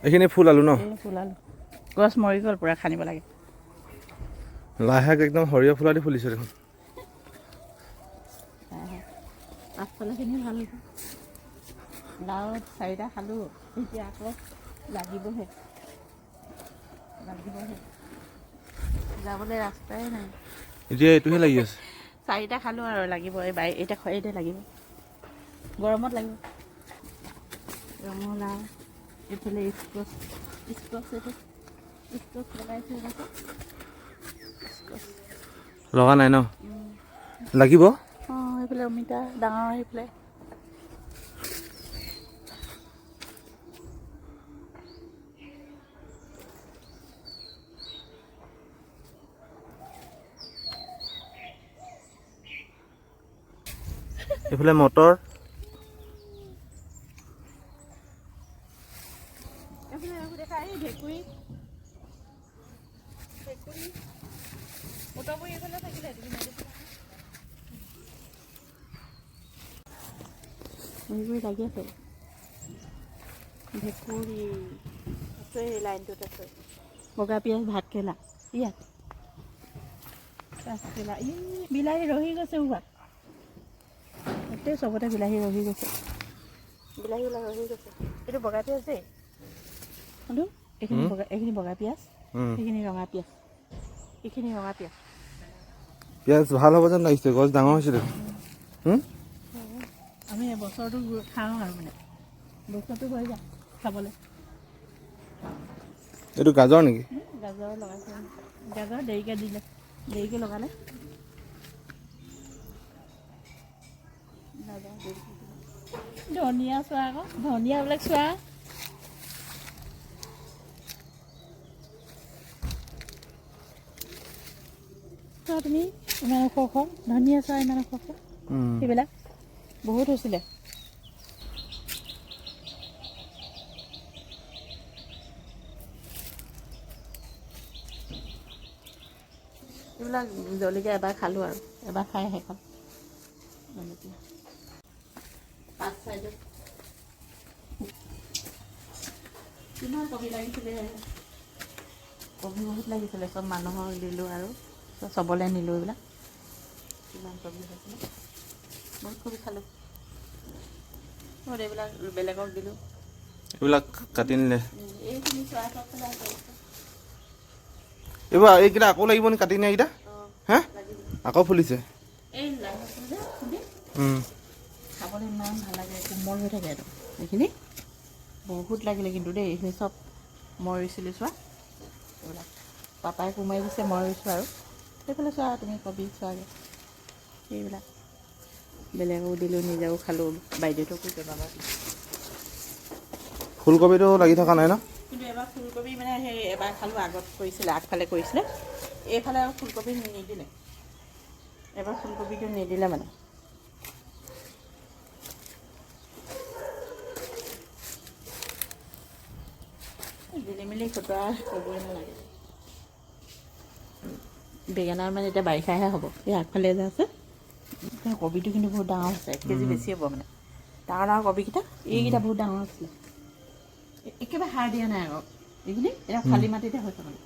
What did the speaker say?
এইখিনি ফুল আলু ন? ফুল আলু গছ মৰি গ'ল পুৰা খানিব লাগে। লাই শাক একদম সৰিয়হ ফুলা দি ফুলিছে দেখোন। পাছফালেখিনি ভাল হৈছে। লাও 4টা খালোঁ, এতিয়া আকৌ লাগিবহে যাবলৈ ৰাস্তাই নাই। এতিয়া এইটোহে লাগি আছে। 4টা খালোঁ আৰু লাগিব এতিয়া লাগিব গৰমত লাগিব। ৰঙালাও এইফালে স্কচ লগাইছোঁ। লগা নাই ন? লাগিব। সেইফালে অমিতা ডাঙৰ সেইফালে। এইফালে মটৰ। ভেকুৰী মটৰবোৰ এইফালে থাকিলে লাগি আছে। ভেকুৰী আছে লাইনটোত আছে। বগা পিঁয়াজ ভাত কেৰেলা ইয়াত কাঁচকেলা বিলাহী ৰহি গৈছে উভা গোটেই চবতে বিলাহী ৰহি গৈছে। বিলাহীবিলাক ৰহি গৈছে। এইটো বগা পিঁয়াজ দেই কিন্তু এইখিনি বগা পিঁয়াজ, সেইখিনি ৰঙা পিঁয়াজ, এইখিনি ৰঙা পিঁয়াজ। পিঁয়াজ ভাল হ'ব যেন লাগিছে, গছ ডাঙৰ হৈছে দেখোন। আমি বছৰটো খাওঁ আৰু মানে বছৰটো হৈ যায় খাবলৈ। এইটো গাজৰ নেকি? গাজৰ লগাইছে। গাজৰ দেৰিকৈ লগালে। ধনিয়া চোৱা আকৌ ধনিয়াবিলাক চোৱা। তুমি ইমান ওখ ধনিয়া চোৱা ইমান ওখ সেইবিলাক বহুত হৈছিলে। এইবিলাক জলকীয়া এবাৰ খালোঁ আৰু এবাৰ খাই শেষ হ'ল। জলকীয়া পাঁচ চাইডত কিমান কবি লাগিছিলে। কবি বহুত লাগিছিলে, চব মানুহক দিলোঁ আৰু চবলৈ নিলোঁ। এইবিলাক কিমান কবি হৈছিলে, বহুত কবি খালোঁ। এইবিলাক বেলেগক দিলোঁ। এইবিলাক কাটি নিলে। এইখিনি চোৱা চব পেলাই এইবাৰ এইকেইটা আকৌ লাগিব নেকি কাটি নিয়া এইকেইটা? হে আকৌ ফুলিছে। খাবলৈ ইমান ভাল লাগে, কোমল হৈ থাকে। এইখিনি বহুত লাগিলে কিন্তু দেই, এইখিনি চব মই ৰুইছিলোঁ চোৱা। এইবিলাক পাপাই কোমাই দিছে, মই ৰুইছোঁ আৰু সেইফালে চোৱা তুমি কবি চোৱাগৈ। এইবিলাক বেলেগো দিলোঁ, নিজেও খালোঁ, বাইদেউহঁতকো কেইবাবাৰ দিলোঁ। ফুলকবিটো লাগি থকা নাই ন? কিন্তু এবাৰ ফুলকবি মানে সেই এবাৰ খালোঁ, আগত কৰিছিলে আগফালে কৰিছিলে, এইফালে আৰু ফুলকবি নিদিলে। এবাৰ ফুলকবিটো নিদিলে মানে। দিলি মেলি খুটোৱা ক'বই নালাগে। বেঙেনা মানে এতিয়া বাৰিষাহে হ'ব। এই আগফালে যে আছে কবিটো কিন্তু বহুত ডাঙৰ হৈছে, 1 কেজি বেছি হ'ব মানে। ডাঙৰ কবিকেইটা এইকেইটা বহুত ডাঙৰ আছিলে। একেবাৰে সাৰ দিয়া নাই আকৌ এইখিনি, এতিয়া খালী মাটিতে হৈছে মানে।